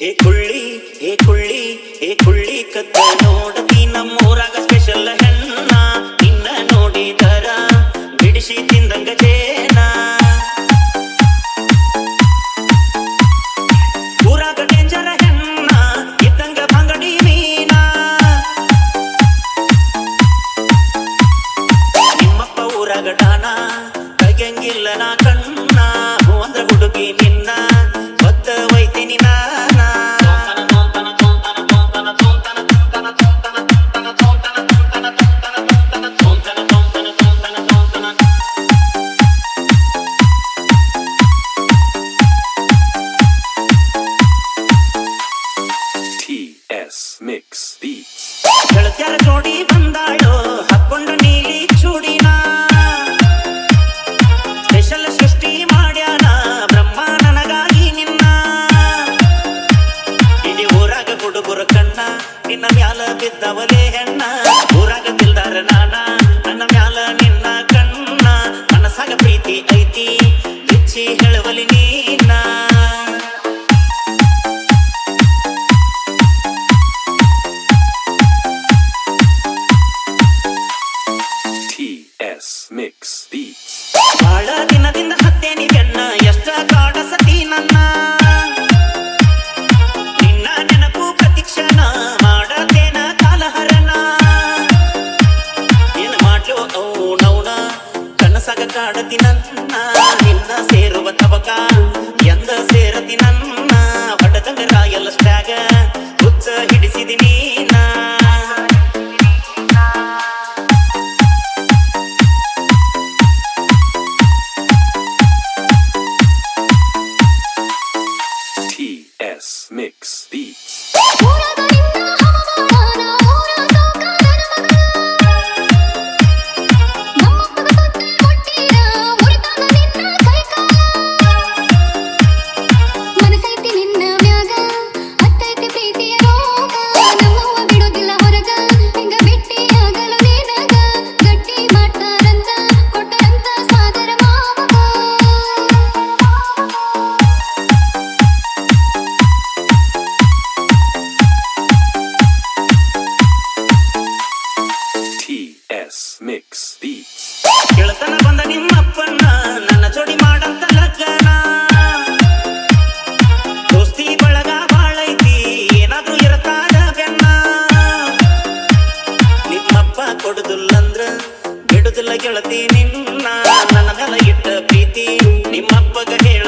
ಕುಳ್ಳಿ ಕತ್ತ ನೋಡತಿ ನಮ್ಮೂರಾಗ ಸ್ಪೆಷಲ್ ಹೆಣ್ಣ ನಿನ್ನ ನೋಡಿದರ ಬಿಡಿಸಿ ತಿಂದಂಗ ಜೇನ ಊರಾಗ ಡೇಂಜರ ಹೆಣ್ಣ ಇದ್ದಂಗ ಬಂಗಡಿ ಮೀನ ನಿಮ್ಮಪ್ಪ ಊರಾಗ ಡಾನ ಕೈಯಂಗಿಲ್ಲ ನಾ ಕಣ್ಣ ಅಂದ್ರ ಹುಡುಗಿ ನಿನ್ನ ಬತ್ತ ವೈತಿನಿ ನಾನ Mix Beats. ಗೆಳತ್ಯಾರ ಜೋಡಿ ಬಂದಾಳೋ ಹಾಕೊಂಡ ನೀಲಿ ಚೂಡಿನ ಸ್ಪೆಷಲ್ ಸೃಷ್ಟಿ ಮಾಡ್ಯಾನ ಬ್ರಹ್ಮ ನನಗಾಗಿ ನಿನ್ನ ಇಡೀ ಊರಾಗ ಹುಡುಗರ ಕಣ್ಣ ನಿನ್ನ ಮ್ಯಾಲ ಬಿದ್ದವಲೇ ಹೆಣ್ಣ ಊರಾಗ ತಿಲ್ದಾರ ನಾನ ನನ್ನ ಮ್ಯಾಲ ನಿನ್ನ ಕಣ್ಣ ಮನಸ್ಸಾಗ ಪ್ರೀತಿ ಐತಿ ಬಿಚ್ಚಿ ಹೇಳುವಲಿ ನೀನ Mix Beats. ಬಾಳ ದಿನದಿಂದ ಹತ್ತೇನಿ ಬೆನ್ನ ಎಷ್ಟ ಕಾಡಸತಿ ನನ್ನ ನಿನ್ನ ನೆನಪು ಪ್ರತಿಕ್ಷಣ ಮಾಡತೇನ ಕಾಲಹರಣ ಏನ ಮಾಡ್ಲು ನೌನ ಕನಸಾಗ ಕಾಡತಿ ನನ್ನ ನಿನ್ನ ಸೇರುವ ತವಕ ಎಂದ ಸೇರತಿ ನನ್ನ ಹೊಡೆದಂಗ ರಾಯಲ್ ಸ್ಟ್ಯಾಗ ಹುಚ್ಚ ಹಿಡಿಸಿದಿ ನೀನ Mix Beats. Mix Beats. ಗೆಳತನ ಬಂದ ನಿಮ್ಮಪ್ಪನ್ನ ನನ್ನ ಜೋಡಿ ಮಾಡಂತ ಲಗ್ನ ದೋಸ್ತಿ ಬಳಗ ಬಾಳೈತಿ ಏನಾದ್ರೂ ಇರತಾರ ಬೆನ್ನ ನಿಮ್ಮಪ್ಪ ಕೊಡುದಿಲ್ಲಂದ್ರ ಬಿಡುದಿಲ್ಲ ಗೆಳತಿ ನಿನ್ನ ನನ್ನ ಮೇಲೆ ಇಟ್ಟ ಪ್ರೀತಿ ನಿಮ್ಮಪ್ಪಗ ಹೇಳ